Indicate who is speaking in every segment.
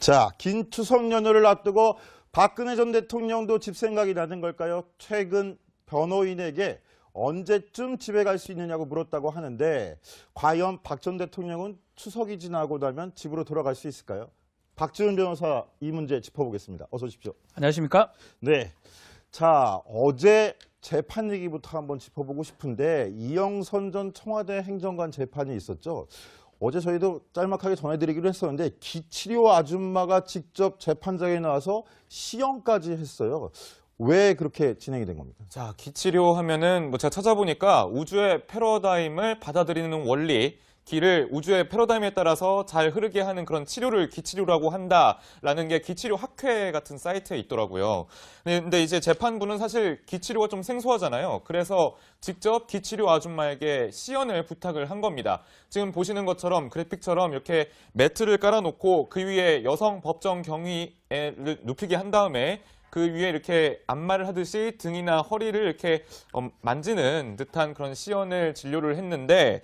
Speaker 1: 자, 긴 추석 연휴를 앞두고 박근혜 전 대통령도 집 생각이 나는 걸까요? 최근 변호인에게 언제쯤 집에 갈 수 있느냐고 물었다고 하는데 과연 박 전 대통령은 추석이 지나고 나면 집으로 돌아갈 수 있을까요? 박지훈 변호사 이 문제 짚어보겠습니다. 어서 오십시오.
Speaker 2: 안녕하십니까?
Speaker 1: 네. 자, 어제 재판 얘기부터 한번 짚어보고 싶은데 이영선 전 청와대 행정관 재판이 있었죠. 어제 저희도 짤막하게 전해드리기로 했었는데 기치료 아줌마가 직접 재판장에 나와서 시연까지 했어요. 왜 그렇게 진행이 된 겁니까?
Speaker 3: 자, 기치료 하면은 제가 찾아보니까 우주의 패러다임을 받아들이는 원리, 기를 우주의 패러다임에 따라서 잘 흐르게 하는 그런 치료를 기치료라고 한다라는 게 기치료 학회 같은 사이트에 있더라고요. 근데 이제 재판부는 사실 기치료가 좀 생소하잖아요. 그래서 직접 기치료 아줌마에게 시연을 부탁을 한 겁니다. 지금 보시는 것처럼 그래픽처럼 이렇게 매트를 깔아놓고 그 위에 여성 법정 경위를 눕히게 한 다음에 그 위에 이렇게 안마를 하듯이 등이나 허리를 이렇게 만지는 듯한 그런 진료를 했는데요.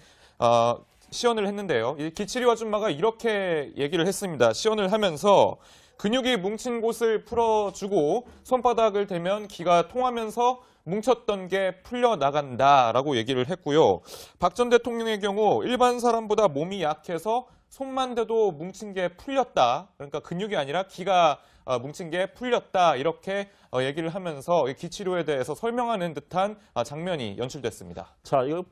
Speaker 3: 이 기치료 아줌마가 이렇게 얘기를 했습니다. 시연을 하면서 근육이 뭉친 곳을 풀어주고 손바닥을 대면 기가 통하면서 뭉쳤던 게 풀려나간다라고 얘기를 했고요. 박 전 대통령의 경우 일반 사람보다 몸이 약해서 손만 대도 뭉친 게 풀렸다. 그러니까 근육이 아니라 기가 뭉친 게 풀렸다. 이렇게 얘기를 하면서 기치료에 대해서 설명하는 듯한 장면이 연출됐습니다.
Speaker 1: 자, 이거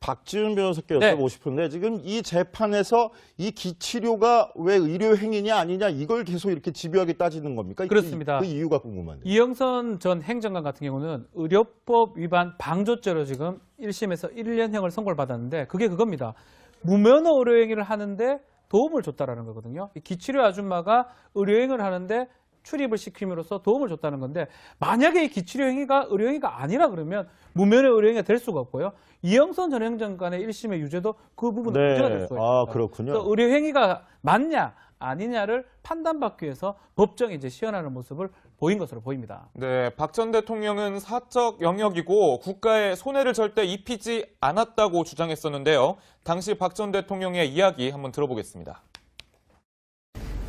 Speaker 1: 박지훈 변호사께 여쭤보고
Speaker 2: 네.
Speaker 1: 싶은데 지금 이 재판에서 이 기치료가 왜 의료 행위냐 아니냐 이걸 계속 이렇게 집요하게 따지는 겁니까?
Speaker 2: 그렇습니다.
Speaker 1: 그 이유가 궁금한데.
Speaker 2: 이영선 전 행정관 같은 경우는 의료법 위반 방조죄로 지금 1심에서 1년형을 선고를 받았는데 그게 그겁니다. 무면허 의료행위를 하는데 도움을 줬다라는 거거든요. 이 기치료 아줌마가 의료행위를 하는데 출입을 시킴으로써 도움을 줬다는 건데 만약에 이 기치료 행위가 의료행위가 아니라 그러면 무면허 의료행위가 될 수가 없고요. 이영선 전 행정관의 1심의 유죄도 그 부분은 무죄가 될 수가 있습니다.
Speaker 1: 아, 그렇군요.
Speaker 2: 그래서 의료행위가 맞냐 아니냐를 판단받기 위해서 법정에 이제 시연하는 모습을 보인 것으로 보입니다.
Speaker 3: 네, 박 전 대통령은 사적 영역이고 국가에 손해를 절대 입히지 않았다고 주장했었는데요. 당시 박 전 대통령의 이야기 한번 들어보겠습니다.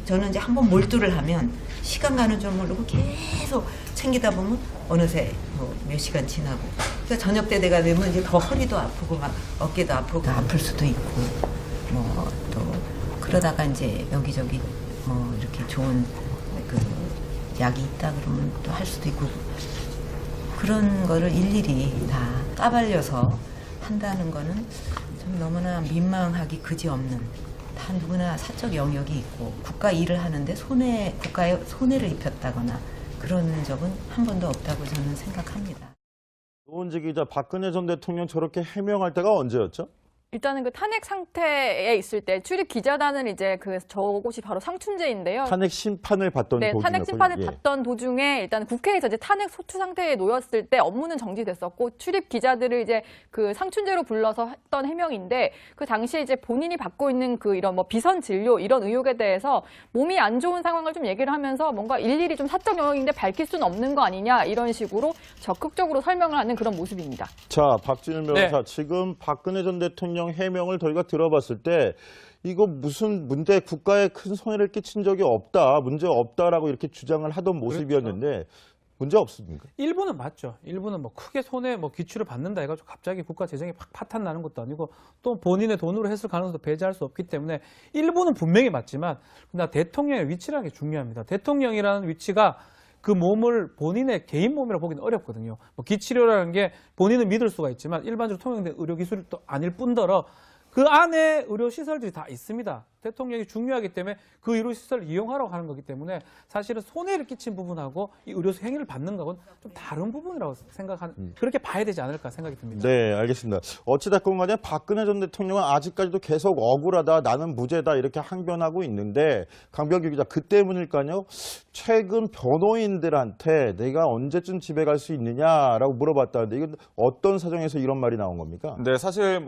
Speaker 4: 저는 이제 한번 몰두를 하면 시간 가는 줄 모르고 계속 챙기다 보면 어느새 몇 시간 지나고 그러니까 저녁 때 되가 되면 이제 더 허리도 아프고 막 어깨도 아프고 아플 수도 있고 또 그러다가 이제 여기저기 이렇게 좋은 그 약이 있다 그러면 또 할 수도 있고 그런 거를 일일이 다 까발려서 한다는 거는 좀 너무나 민망하기 그지없는 다 누구나 사적 영역이 있고 국가 일을 하는데 국가에 손해를 입혔다거나 그런 적은 한 번도 없다고 저는 생각합니다.
Speaker 1: 노원재 기자, 박근혜 전 대통령 저렇게 해명할 때가 언제였죠?
Speaker 5: 일단은 그 탄핵 상태에 있을 때 출입 기자단을 이제 저곳이 바로 상춘제인데요.
Speaker 1: 탄핵 심판을 받던
Speaker 5: 네,
Speaker 1: 도중이었군요.
Speaker 5: 탄핵 심판을
Speaker 1: 예.
Speaker 5: 받던 도중에 일단 국회에서 이제 탄핵 소추 상태에 놓였을 때 업무는 정지됐었고 출입 기자들을 이제 그 상춘제로 불러서 했던 해명인데 그 당시에 이제 본인이 받고 있는 그 이런 비선 진료 이런 의혹에 대해서 몸이 안 좋은 상황을 좀 얘기를 하면서 뭔가 일일이 좀 사적 영역인데 밝힐 수는 없는 거 아니냐 이런 식으로 적극적으로 설명을 하는 그런 모습입니다.
Speaker 1: 자, 박지훈 변호사,
Speaker 2: 네.
Speaker 1: 지금 박근혜 전 대통령 해명을 저희가 들어봤을 때 이거 무슨 국가에 큰 손해를 끼친 적이 없다, 문제 없다라고 이렇게 주장을 하던 모습이었는데 문제 없습니까?
Speaker 2: 일부는 맞죠. 일부는 크게 손해 기치를 받는다 해가지고 갑자기 국가 재정이 팍 파탄 나는 것도 아니고 또 본인의 돈으로 했을 가능성도 배제할 수 없기 때문에 일부는 분명히 맞지만 그러나 대통령의 위치라는 게 중요합니다. 대통령이라는 위치가 그 몸을 본인의 개인 몸이라고 보기는 어렵거든요. 기치료라는 게 본인은 믿을 수가 있지만 일반적으로 통용된 의료기술이 또 아닐 뿐더러 그 안에 의료시설들이 다 있습니다. 대통령이 중요하기 때문에 그 의료시설을 이용하라고 하는 거기 때문에 사실은 손해를 끼친 부분하고 이 의료 행위를 받는 거는 좀 다른 부분이라고 생각하는 그렇게 봐야 되지 않을까 생각이 듭니다.
Speaker 1: 네, 알겠습니다. 어찌됐건 간에 박근혜 전 대통령은 아직까지도 계속 억울하다, 나는 무죄다 이렇게 항변하고 있는데 강병규 기자, 그 때문일까요? 최근 변호인들한테 내가 언제쯤 집에 갈 수 있느냐라고 물어봤다는데 이건 어떤 사정에서 이런 말이 나온 겁니까?
Speaker 3: 네, 사실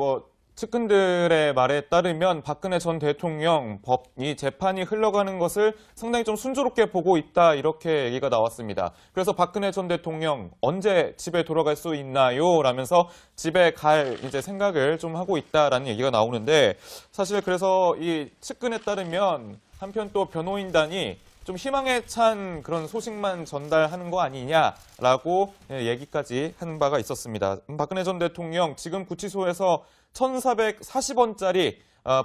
Speaker 3: 측근들의 말에 따르면 박근혜 전 대통령 이 재판이 흘러가는 것을 상당히 좀 순조롭게 보고 있다 이렇게 얘기가 나왔습니다. 그래서 박근혜 전 대통령 언제 집에 돌아갈 수 있나요? 라면서 집에 갈 이제 생각을 좀 하고 있다라는 얘기가 나오는데 사실 그래서 이 측근에 따르면 한편 또 변호인단이 좀 희망에 찬 그런 소식만 전달하는 거 아니냐라고 얘기까지 한 바가 있었습니다. 박근혜 전 대통령 지금 구치소에서 1,440원짜리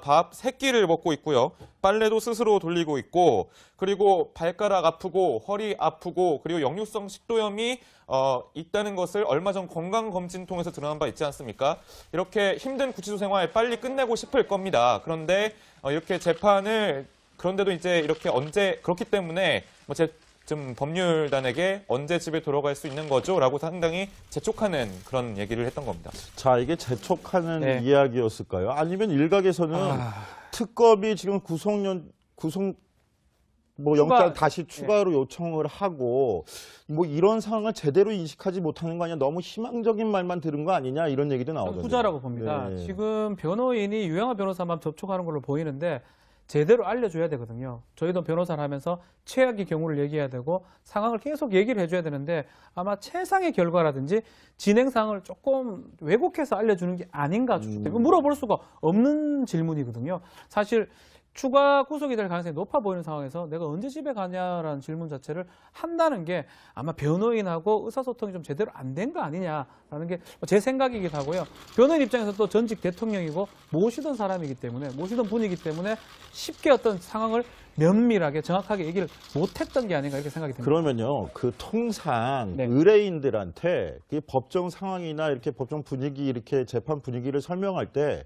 Speaker 3: 밥 3끼를 먹고 있고요. 빨래도 스스로 돌리고 있고 그리고 발가락 아프고 허리 아프고 그리고 역류성 식도염이 있다는 것을 얼마 전 건강검진 통해서 드러난 바 있지 않습니까? 이렇게 힘든 구치소 생활 빨리 끝내고 싶을 겁니다. 그런데 이렇게 재판을 그런데도 이제 이렇게 그렇기 때문에 좀 법률단에게 언제 집에 돌아갈 수 있는 거죠? 라고 상당히 재촉하는 그런 얘기를 했던 겁니다.
Speaker 1: 자, 이게 재촉하는
Speaker 2: 네.
Speaker 1: 이야기였을까요? 아니면 일각에서는 특검이 지금 영장 다시 추가로 요청을 하고 이런 상황을 제대로 인식하지 못하는 거 아니냐, 너무 희망적인 말만 들은 거 아니냐 이런 얘기도 나오던데.
Speaker 2: 후자라고 봅니다.
Speaker 1: 네.
Speaker 2: 지금 변호인이 유영하 변호사만 접촉하는 걸로 보이는데 제대로 알려줘야 되거든요. 저희도 변호사를 하면서 최악의 경우를 얘기해야 되고 상황을 계속 얘기를 해줘야 되는데 아마 최상의 결과라든지 진행 상황을 조금 왜곡해서 알려주는 게 아닌가 싶습니다. 물어볼 수가 없는 질문이거든요. 사실 추가 구속이 될 가능성이 높아 보이는 상황에서 내가 언제 집에 가냐라는 질문 자체를 한다는 게 아마 변호인하고 의사소통이 좀 제대로 안 된 거 아니냐라는 게 제 생각이기도 하고요. 변호인 입장에서 또 전직 대통령이고 모시던 사람이기 때문에 모시던 분이기 때문에 쉽게 어떤 상황을 면밀하게 정확하게 얘기를 못했던 게 아닌가 이렇게 생각이 듭니다.
Speaker 1: 그러면요, 그 통상
Speaker 2: 네.
Speaker 1: 의뢰인들한테 그 법정 상황이나 이렇게 법정 분위기, 이렇게 재판 분위기를 설명할 때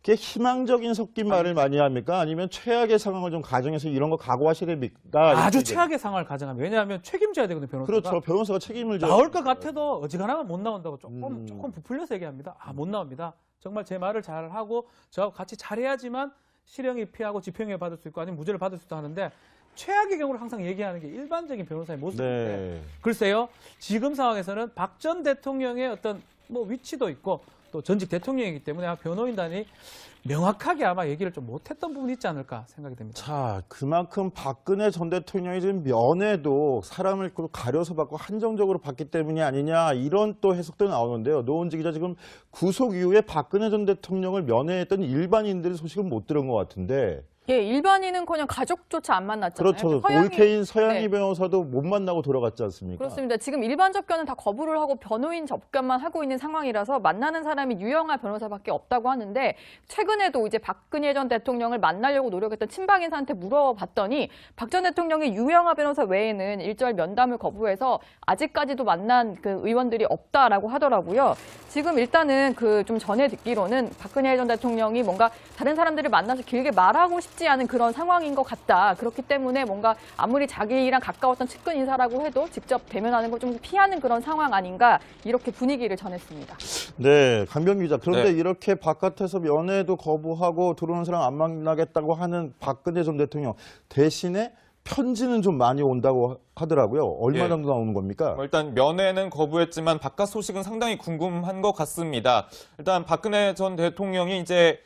Speaker 1: 그게 희망적인 섞인 말을 많이 합니까? 아니면 최악의 상황을 좀 가정해서 이런 거 각오하셔야 됩니까?
Speaker 2: 아주
Speaker 1: 이렇게
Speaker 2: 최악의 상황을 가정하면 왜냐하면 책임져야 되거든요. 변호사가.
Speaker 1: 그렇죠. 변호사가 책임을 져야
Speaker 2: 나올 것
Speaker 1: 됩니다.
Speaker 2: 같아도 어지간하면 못 나온다고 조금 부풀려서 얘기합니다. 못 나옵니다. 정말 제 말을 잘 하고 저하고 같이 잘해야지만 실형이 피하고 집행유예 받을 수 있고 아니면 무죄를 받을 수도 하는데 최악의 경우를 항상 얘기하는 게 일반적인 변호사의 모습인데
Speaker 1: 네.
Speaker 2: 글쎄요. 지금 상황에서는 박 전 대통령의 어떤 위치도 있고 또 전직 대통령이기 때문에 변호인단이 명확하게 아마 얘기를 좀 못했던 부분이 있지 않을까 생각이 됩니다.
Speaker 1: 자, 그만큼 박근혜 전 대통령이 지금 면회도 사람을 가려서 받고 한정적으로 받기 때문이 아니냐 이런 또 해석도 나오는데요. 노은지 기자, 지금 구속 이후에 박근혜 전 대통령을 면회했던 일반인들의 소식은 못 들은 것 같은데.
Speaker 5: 예, 일반인은커녕 가족조차 안 만났잖아요.
Speaker 1: 그렇죠.
Speaker 5: 서양인-
Speaker 1: 올케인 서양희
Speaker 5: 네.
Speaker 1: 변호사도 못 만나고 돌아갔지 않습니까?
Speaker 5: 그렇습니다. 지금 일반 접견은 다 거부를 하고 변호인 접견만 하고 있는 상황이라서 만나는 사람이 유영하 변호사밖에 없다고 하는데 최근에도 이제 박근혜 전 대통령을 만나려고 노력했던 친박 인사한테 물어봤더니 박 전 대통령이 유영하 변호사 외에는 일절 면담을 거부해서 아직까지도 만난 그 의원들이 없다라고 하더라고요. 지금 일단은 좀 전에 듣기로는 박근혜 전 대통령이 뭔가 다른 사람들을 만나서 길게 말하고 싶지 않은 그런 상황인 것 같다. 그렇기 때문에 뭔가 아무리 자기랑 가까웠던 측근 인사라고 해도 직접 대면하는 걸 좀 피하는 그런 상황 아닌가 이렇게 분위기를 전했습니다.
Speaker 1: 네, 강병 기자. 그런데
Speaker 3: 네.
Speaker 1: 이렇게 바깥에서 면회도 거부하고 들어오는 사람 안 만나겠다고 하는 박근혜 전 대통령 대신에 편지는 좀 많이 온다고 하더라고요. 얼마
Speaker 3: 예.
Speaker 1: 정도 나오는 겁니까?
Speaker 3: 일단 면회는 거부했지만 바깥 소식은 상당히 궁금한 것 같습니다. 일단 박근혜 전 대통령이 이제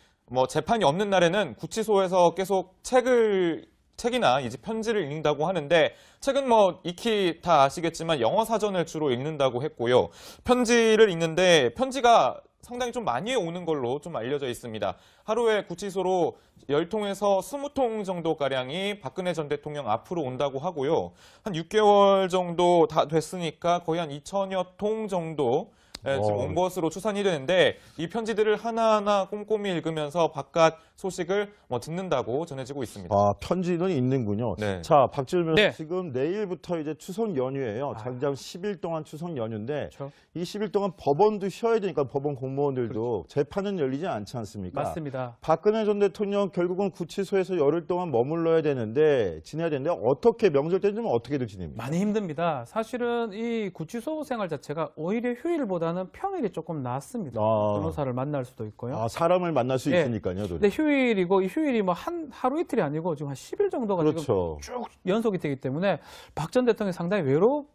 Speaker 3: 재판이 없는 날에는 구치소에서 계속 책이나 이제 편지를 읽는다고 하는데 책은 익히 다 아시겠지만 영어 사전을 주로 읽는다고 했고요. 편지를 읽는데 편지가 상당히 좀 많이 오는 걸로 좀 알려져 있습니다. 하루에 구치소로 10통에서 20통 정도가량이 박근혜 전 대통령 앞으로 온다고 하고요. 한 6개월 정도 다 됐으니까 거의 한 2,000여 통 정도 지금 온 것으로 추산이 되는데 이 편지들을 하나하나 꼼꼼히 읽으면서 바깥 소식을 듣는다고 전해지고 있습니다.
Speaker 1: 아, 편지는 있는군요.
Speaker 3: 네.
Speaker 1: 자, 박지훈 변호사,
Speaker 2: 네.
Speaker 1: 지금 내일부터 이제 추석 연휴예요. 장장 10일 동안 추석 연휴인데
Speaker 2: 그렇죠.
Speaker 1: 이 10일 동안 법원도 쉬어야 되니까 법원 공무원들도 재판은 열리지 않지 않습니까?
Speaker 2: 맞습니다.
Speaker 1: 박근혜 전 대통령 결국은 구치소에서 열흘 동안 머물러야 되는데 지내야 되는데 어떻게 명절 때는 좀 어떻게들 지냅니까?
Speaker 2: 많이 힘듭니다. 사실은 이 구치소 생활 자체가 오히려 휴일보다 토요일보다는 평일이 조금 낫습니다.
Speaker 1: 아.
Speaker 2: 변호사를 만날 수도 있고요.
Speaker 1: 아, 사람을 만날 수
Speaker 2: 예.
Speaker 1: 있으니까요.
Speaker 2: 근데 휴일이고 이 휴일이 뭐 하루 이틀이 아니고 지금 한 10일 정도가
Speaker 1: 그렇죠.
Speaker 2: 지금 쭉 연속이 되기 때문에 박 전 대통령이 상당히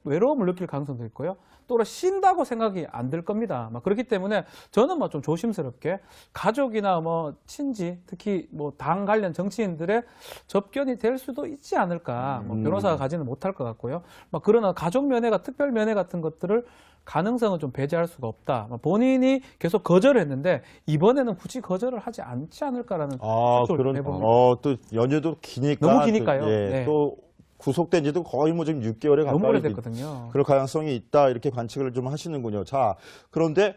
Speaker 2: 외로움을 느낄 가능성도 있고요. 또 쉰다고 생각이 안 들 겁니다. 막 그렇기 때문에 저는 뭐 좀 조심스럽게 가족이나 뭐 친지, 특히 뭐 당 관련 정치인들의 접견이 될 수도 있지 않을까. 뭐 변호사가 가지는 못할 것 같고요. 막 그러나 가족 면회가 특별 면회 같은 것들을 가능성은 좀 배제할 수가 없다. 본인이 계속 거절을 했는데 이번에는 굳이 거절을 하지 않지 않을까라는
Speaker 1: 아,
Speaker 2: 추측을
Speaker 1: 그런,
Speaker 2: 해봅니다.
Speaker 1: 또 연휴도 기니까.
Speaker 2: 너무 기니까요.
Speaker 1: 또, 예,
Speaker 2: 네.
Speaker 1: 또 구속된 지도 거의 뭐 지금 6개월에
Speaker 2: 너무
Speaker 1: 가까이
Speaker 2: 오래됐거든요.
Speaker 1: 그럴 가능성이 있다. 이렇게 관측을 좀 하시는군요. 자, 그런데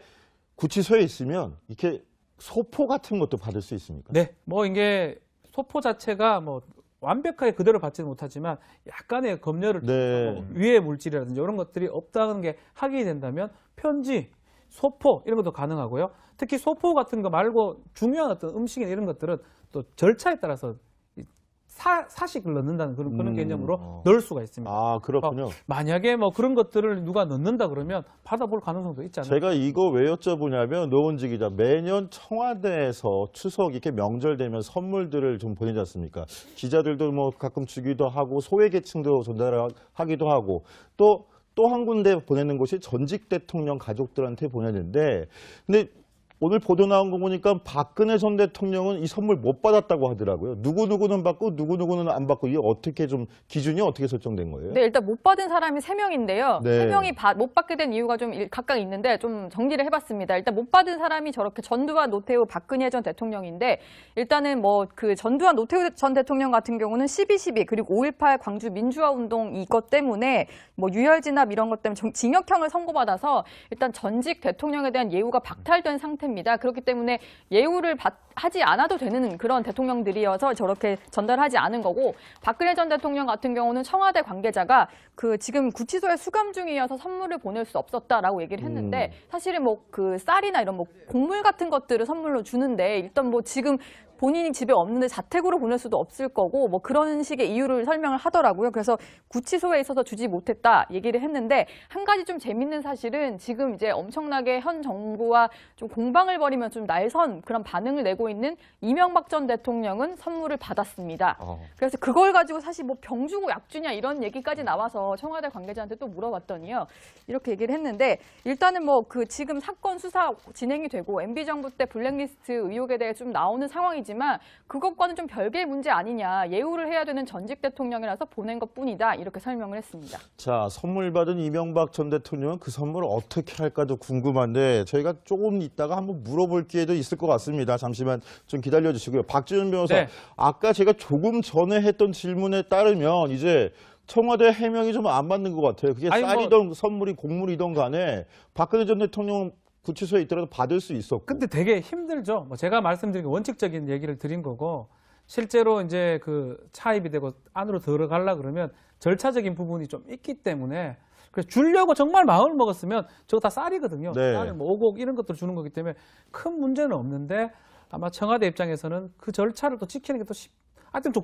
Speaker 1: 구치소에 있으면 이렇게 소포 같은 것도 받을 수 있습니까?
Speaker 2: 네, 뭐 이게 소포 자체가 뭐 완벽하게 그대로 받지는 못하지만 약간의 검열을
Speaker 1: 네.
Speaker 2: 통해서 위해 물질이라든지 이런 것들이 없다는 게 확인이 된다면 편지, 소포 이런 것도 가능하고요. 특히 소포 같은 거 말고 중요한 어떤 음식이나 이런 것들은 또 절차에 따라서 사식을 넣는다는 그런 개념으로 넣을 수가 있습니다.
Speaker 1: 아, 그렇군요.
Speaker 2: 만약에 뭐 그런 것들을 누가 넣는다 그러면 받아볼 가능성도 있지 않나요?
Speaker 1: 제가 이거 왜 여쭤보냐면 노원지 기자 매년 청와대에서 추석 이렇게 명절 되면 선물들을 좀 보내지 않습니까? 기자들도 뭐 가끔 주기도 하고 소외계층도 전달하기도 하고 또 한 군데 보내는 곳이 전직 대통령 가족들한테 보내는데 근데 오늘 보도 나온 거 보니까 박근혜 전 대통령은 이 선물 못 받았다고 하더라고요. 누구누구는 받고 누구누구는 안 받고 이게 어떻게 좀 기준이 어떻게 설정된 거예요?
Speaker 5: 네, 일단 못 받은 사람이 3명인데요.
Speaker 1: 네.
Speaker 5: 3명이 못 받게 된 이유가 좀 각각 있는데 좀 정리를 해봤습니다. 일단 못 받은 사람이 저렇게 전두환, 노태우, 박근혜 전 대통령인데 일단은 뭐 그 전두환, 노태우 전 대통령 같은 경우는 12.12 그리고 5.18 광주 민주화 운동 이것 때문에 뭐 유혈진압 이런 것 때문에 징역형을 선고받아서 일단 전직 대통령에 대한 예우가 박탈된 상태입니다. 그렇기 때문에 예우를 하지 않아도 되는 그런 대통령들이어서 저렇게 전달하지 않은 거고 박근혜 전 대통령 같은 경우는 청와대 관계자가 그 지금 구치소에 수감 중이어서 선물을 보낼 수 없었다라고 얘기를 했는데 사실은 뭐 그 쌀이나 이런 뭐 곡물 같은 것들을 선물로 주는데 일단 뭐 지금 본인이 집에 없는데 자택으로 보낼 수도 없을 거고 뭐 그런 식의 이유를 설명을 하더라고요. 그래서 구치소에 있어서 주지 못했다 얘기를 했는데 한 가지 좀 재밌는 사실은 지금 이제 엄청나게 현 정부와 좀 공방을 벌이면 좀 날선 그런 반응을 내고 있는 이명박 전 대통령은 선물을 받았습니다. 그래서 그걸 가지고 사실 뭐 병 주고 약 주냐 이런 얘기까지 나와서 청와대 관계자한테 또 물어봤더니요. 이렇게 얘기를 했는데 일단은 뭐 그 지금 사건 수사 진행이 되고 MB 정부 때 블랙리스트 의혹에 대해 좀 나오는 상황이지만 그것과는 좀 별개의 문제 아니냐. 예우를 해야 되는 전직 대통령이라서 보낸 것뿐이다. 이렇게 설명을 했습니다.
Speaker 1: 자, 선물 받은 이명박 전 대통령은 그 선물을 어떻게 할까도 궁금한데 저희가 조금 있다가 한번 물어볼 기회도 있을 것 같습니다. 잠시만 좀 기다려 주시고요. 박지훈 변호사,
Speaker 2: 네.
Speaker 1: 아까 제가 조금 전에 했던 질문에 따르면 이제 청와대 해명이 좀 안 맞는 것 같아요. 그게
Speaker 2: 아니,
Speaker 1: 쌀이든 선물이 곡물이든 간에 박근혜 전 대통령 구치소에 있더라도 받을 수 있었고.
Speaker 2: 근데 되게 힘들죠. 뭐 제가 말씀드린 원칙적인 얘기를 드린 거고 실제로 이제 그 차입이 되고 안으로 들어가려 그러면 절차적인 부분이 좀 있기 때문에 그래서 주려고 정말 마음을 먹었으면 저거 다 쌀이거든요.
Speaker 1: 네.
Speaker 2: 쌀을 뭐 오곡 이런 것들을 주는 거기 때문에 큰 문제는 없는데 아마 청와대 입장에서는 그 절차를 또 지키는 게 또 하여튼 좀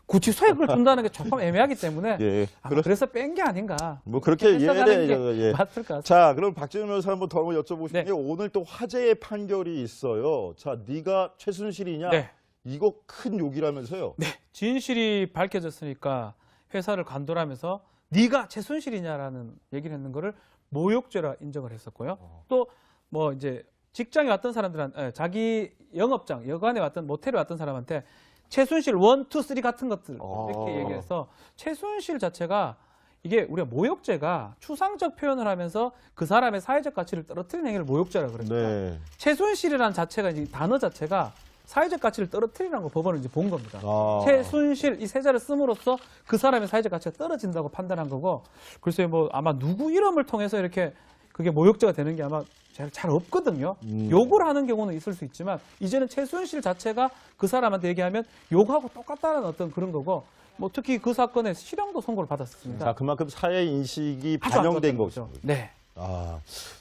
Speaker 2: 구치소에 그걸 준다는 게 조금 애매하기 때문에
Speaker 1: 예,
Speaker 2: 아마 그래서 뺀 게 아닌가.
Speaker 1: 뭐 그렇게
Speaker 2: 해석하는 게
Speaker 1: 예.
Speaker 2: 맞을 것 같습니다.
Speaker 1: 자, 그럼 박지훈 변호사 한번 더 여쭤보고 싶은
Speaker 2: 네.
Speaker 1: 게 오늘 또 화제의 판결이 있어요. 자, 네가 최순실이냐?
Speaker 2: 네.
Speaker 1: 이거 큰 욕이라면서요?
Speaker 2: 네, 진실이 밝혀졌으니까 회사를 관둬라면서 네가 최순실이냐라는 얘기를 했는 거를 모욕죄라 인정을 했었고요. 또 뭐 이제 직장에 왔던 사람들한 자기 영업장, 여관에 왔던 모텔에 왔던 사람한테 최순실 1, 2, 3 같은 것들 이렇게 얘기해서 최순실 자체가 이게 우리가 모욕죄가 추상적 표현을 하면서 그 사람의 사회적 가치를 떨어뜨리는 행위를 모욕죄라고 그러니까
Speaker 1: 네.
Speaker 2: 최순실이라는 자체가 이 단어 자체가 사회적 가치를 떨어뜨리라는 걸 법원은 이제 본 겁니다.
Speaker 1: 아.
Speaker 2: 최순실 이 세자를 씀으로써 그 사람의 사회적 가치가 떨어진다고 판단한 거고 글쎄요 뭐 아마 누구 이름을 통해서 이렇게 그게 모욕죄가 되는 게 아마 잘 없거든요. 욕을 하는 경우는 있을 수 있지만 이제는 최순실 자체가 그 사람한테 얘기하면 욕하고 똑같다는 어떤 그런 거고 뭐 특히 그 사건에 실형도 선고를 받았습니다.
Speaker 1: 자, 그만큼 사회 인식이
Speaker 2: 아주 안
Speaker 1: 반영된
Speaker 2: 좋았던
Speaker 1: 거죠.
Speaker 2: 네.
Speaker 1: 아,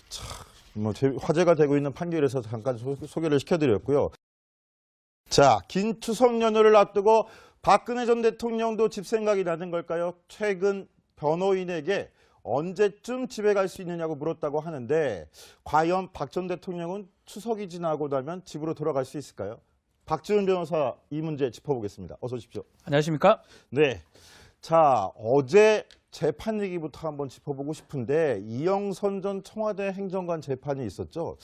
Speaker 1: 참, 뭐 화제가 되고 있는 판결에서 잠깐 소개를 시켜드렸고요. 자, 긴 추석 연휴를 앞두고 박근혜 전 대통령도 집 생각이 나는 걸까요? 최근 변호인에게 언제쯤 집에 갈 수 있느냐고 물었다고 하는데 과연 박 전 대통령은 추석이 지나고 나면 집으로 돌아갈 수 있을까요? 박지훈 변호사 이 문제 짚어보겠습니다. 어서 오십시오.
Speaker 2: 안녕하십니까?
Speaker 1: 네. 자, 어제 재판 얘기부터 한번 짚어보고 싶은데 이영선 전 청와대 행정관 재판이 있었죠.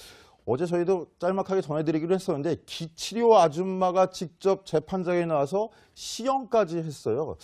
Speaker 1: 어제 저희도 짤막하게 전해드리기로 했었는데 기치료 아줌마가 직접 재판장에 나와서 시연까지 했어요.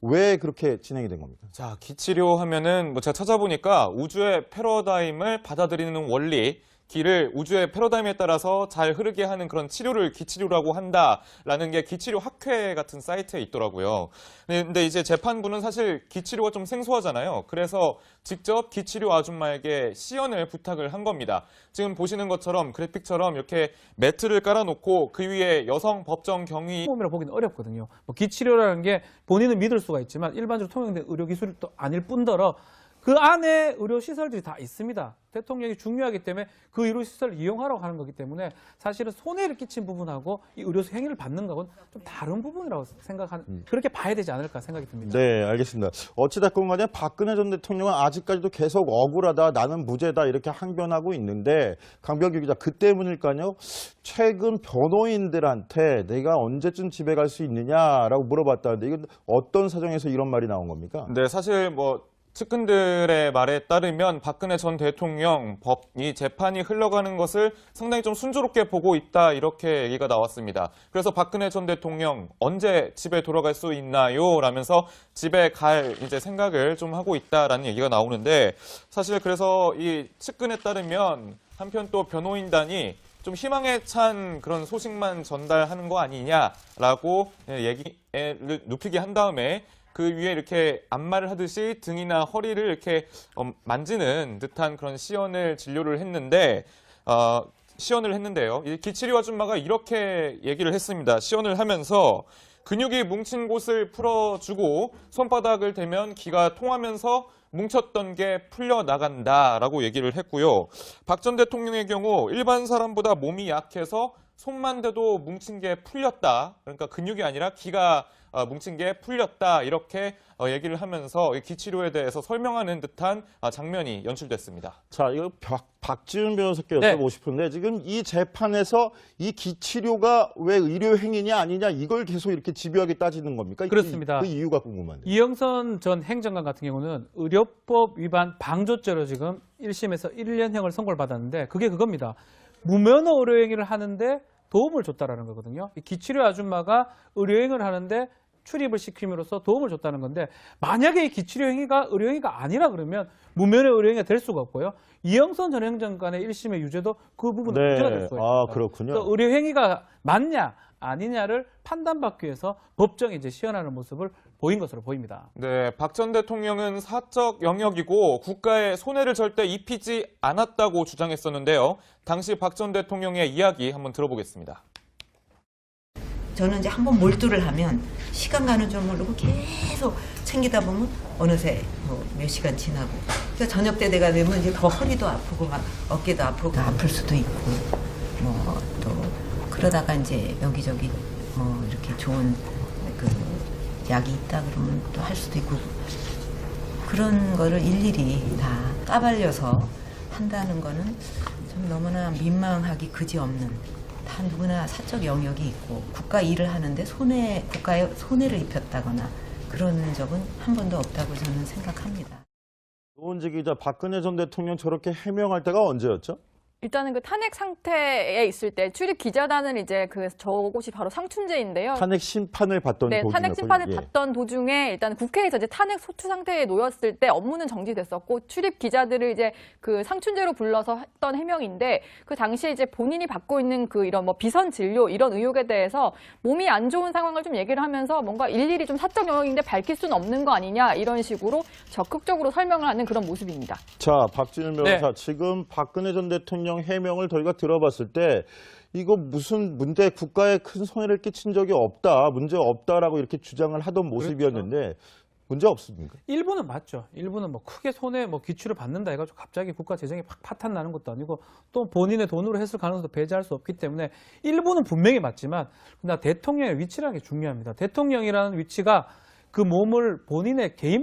Speaker 1: 왜 그렇게 진행이 된 겁니까?
Speaker 3: 자, 기치료 하면은 뭐 제가 찾아보니까 우주의 패러다임을 받아들이는 원리, 기를 우주의 패러다임에 따라서 잘 흐르게 하는 그런 치료를 기치료라고 한다라는 게 기치료 학회 같은 사이트에 있더라고요. 근데 이제 재판부는 사실 기치료가 좀 생소하잖아요. 그래서 직접 기치료 아줌마에게 시연을 부탁을 한 겁니다. 지금 보시는 것처럼 그래픽처럼 이렇게 매트를 깔아놓고 그 위에 여성 법정 경위
Speaker 2: 처음이라 보기는 어렵거든요. 뭐 기치료라는 게 본인은 믿을 수가 있지만 일반적으로 통용된 의료 기술이 또 아닐 뿐더러 그 안에 의료 시설들이 다 있습니다. 대통령이 중요하기 때문에 그 의료 시설을 이용하라고 하는 거기 때문에 사실은 손해를 끼친 부분하고 이 의료 행위를 받는 것은 좀 다른 부분이라고 생각하는 그렇게 봐야 되지 않을까 생각이 듭니다.
Speaker 1: 네, 알겠습니다. 어찌됐건 간에 박근혜 전 대통령은 아직까지도 계속 억울하다, 나는 무죄다 이렇게 항변하고 있는데 강병규 기자, 그 때문일까요? 최근 변호인들한테 내가 언제쯤 집에 갈 수 있느냐라고 물어봤다는데 이건 어떤 사정에서 이런 말이 나온 겁니까?
Speaker 3: 네, 사실 뭐 측근들의 말에 따르면 박근혜 전 대통령 이 재판이 흘러가는 것을 상당히 좀 순조롭게 보고 있다 이렇게 얘기가 나왔습니다. 그래서 박근혜 전 대통령 언제 집에 돌아갈 수 있나요? 라면서 집에 갈 이제 생각을 좀 하고 있다라는 얘기가 나오는데 사실 그래서 이 측근에 따르면 한편 또 변호인단이 좀 희망에 찬 그런 소식만 전달하는 거 아니냐라고 얘기를 눕히게 한 다음에 그 위에 이렇게 안마를 하듯이 등이나 허리를 이렇게 만지는 듯한 그런 진료를 했는데, 시연을 했는데요. 이 기치료 아줌마가 이렇게 얘기를 했습니다. 시연을 하면서 근육이 뭉친 곳을 풀어주고 손바닥을 대면 기가 통하면서 뭉쳤던 게 풀려나간다라고 얘기를 했고요. 박 전 대통령의 경우 일반 사람보다 몸이 약해서 손만 대도 뭉친 게 풀렸다. 그러니까 근육이 아니라 기가 뭉친 게 풀렸다. 이렇게 얘기를 하면서 기치료에 대해서 설명하는 듯한 장면이 연출됐습니다.
Speaker 1: 자, 이거 박지훈 변호사께
Speaker 2: 네.
Speaker 1: 여쭤보고 싶은데 지금 이 재판에서 이 기치료가 왜 의료 행위냐 아니냐 이걸 계속 이렇게 집요하게 따지는 겁니까?
Speaker 2: 그렇습니다.
Speaker 1: 그 이유가 궁금한데.
Speaker 2: 이영선 전 행정관 같은 경우는 의료법 위반 방조죄로 지금 1심에서 1년형을 선고를 받았는데 그게 그겁니다. 무면허 의료행위를 하는데 도움을 줬다라는 거거든요. 이 기치료 아줌마가 의료행위를 하는데 출입을 시킴으로써 도움을 줬다는 건데 만약에 이 기치료 행위가 의료행위가 아니라 그러면 무면허 의료행위가 될 수가 없고요. 이영선 전 행정관의 1심의 유죄도 그 부분은
Speaker 1: 네.
Speaker 2: 문제가 될 수가 있습니다.
Speaker 1: 아, 그렇군요.
Speaker 2: 그래서 의료행위가 맞냐 아니냐를 판단받기 위해서 법정에 이제 시연하는 모습을 보인 것으로 보입니다.
Speaker 3: 네, 박 전 대통령은 사적 영역이고 국가에 손해를 절대 입히지 않았다고 주장했었는데요. 당시 박 전 대통령의 이야기 한번 들어보겠습니다.
Speaker 4: 저는 이제 한번 몰두를 하면 시간 가는 줄 모르고 계속 챙기다 보면 어느새 뭐 몇 시간 지나고 그러니까 저녁 때 내가 되면 이제 더 허리도 아프고 막 어깨도 아프고 아플 수도 있고 뭐 또 그러다가 이제 여기저기 뭐 이렇게 좋은 그 약이 있다 그러면 또 할 수도 있고 그런 거를 일일이 다 까발려서 한다는 거는 좀 너무나 민망하기 그지없는 다 누구나 사적 영역이 있고 국가 일을 하는데 국가에 손해를 입혔다거나 그런 적은 한 번도 없다고 저는 생각합니다.
Speaker 1: 노원재 기자, 박근혜 전 대통령 저렇게 해명할 때가 언제였죠?
Speaker 5: 일단은 그 탄핵 상태에 있을 때 출입 기자단을 이제 저곳이 바로 상춘제인데요.
Speaker 1: 탄핵 심판을 받던
Speaker 5: 네,
Speaker 1: 도중이었군요.
Speaker 5: 탄핵 심판을
Speaker 1: 예.
Speaker 5: 받던 도중에 일단 국회에서 이제 탄핵 소추 상태에 놓였을 때 업무는 정지됐었고 출입 기자들을 이제 그 상춘제로 불러서 했던 해명인데 그 당시에 이제 본인이 받고 있는 그 이런 뭐 비선 진료 이런 의혹에 대해서 몸이 안 좋은 상황을 좀 얘기를 하면서 뭔가 일일이 좀 사적 영역인데 밝힐 수는 없는 거 아니냐 이런 식으로 적극적으로 설명을 하는 그런 모습입니다.
Speaker 1: 자, 박지훈 변호사,
Speaker 2: 네.
Speaker 1: 지금 박근혜 전 대통령 해명을 저희가 들어봤을 때 이거 무슨 국가에 큰 손해를 끼친 적이 없다, 문제 없다라고 이렇게 주장을 하던 모습이었는데 문제 없습니까?
Speaker 2: 일부는 맞죠. 일부는 뭐 크게 손해 기출을 받는다 해가지고 갑자기 국가 재정이 팍 파탄 나는 것도 아니고 또 본인의 돈으로 했을 가능성도 배제할 수 없기 때문에 일부는 분명히 맞지만 근데 대통령의 위치라는 게 중요합니다. 대통령이라는 위치가 그 몸을 본인의 개인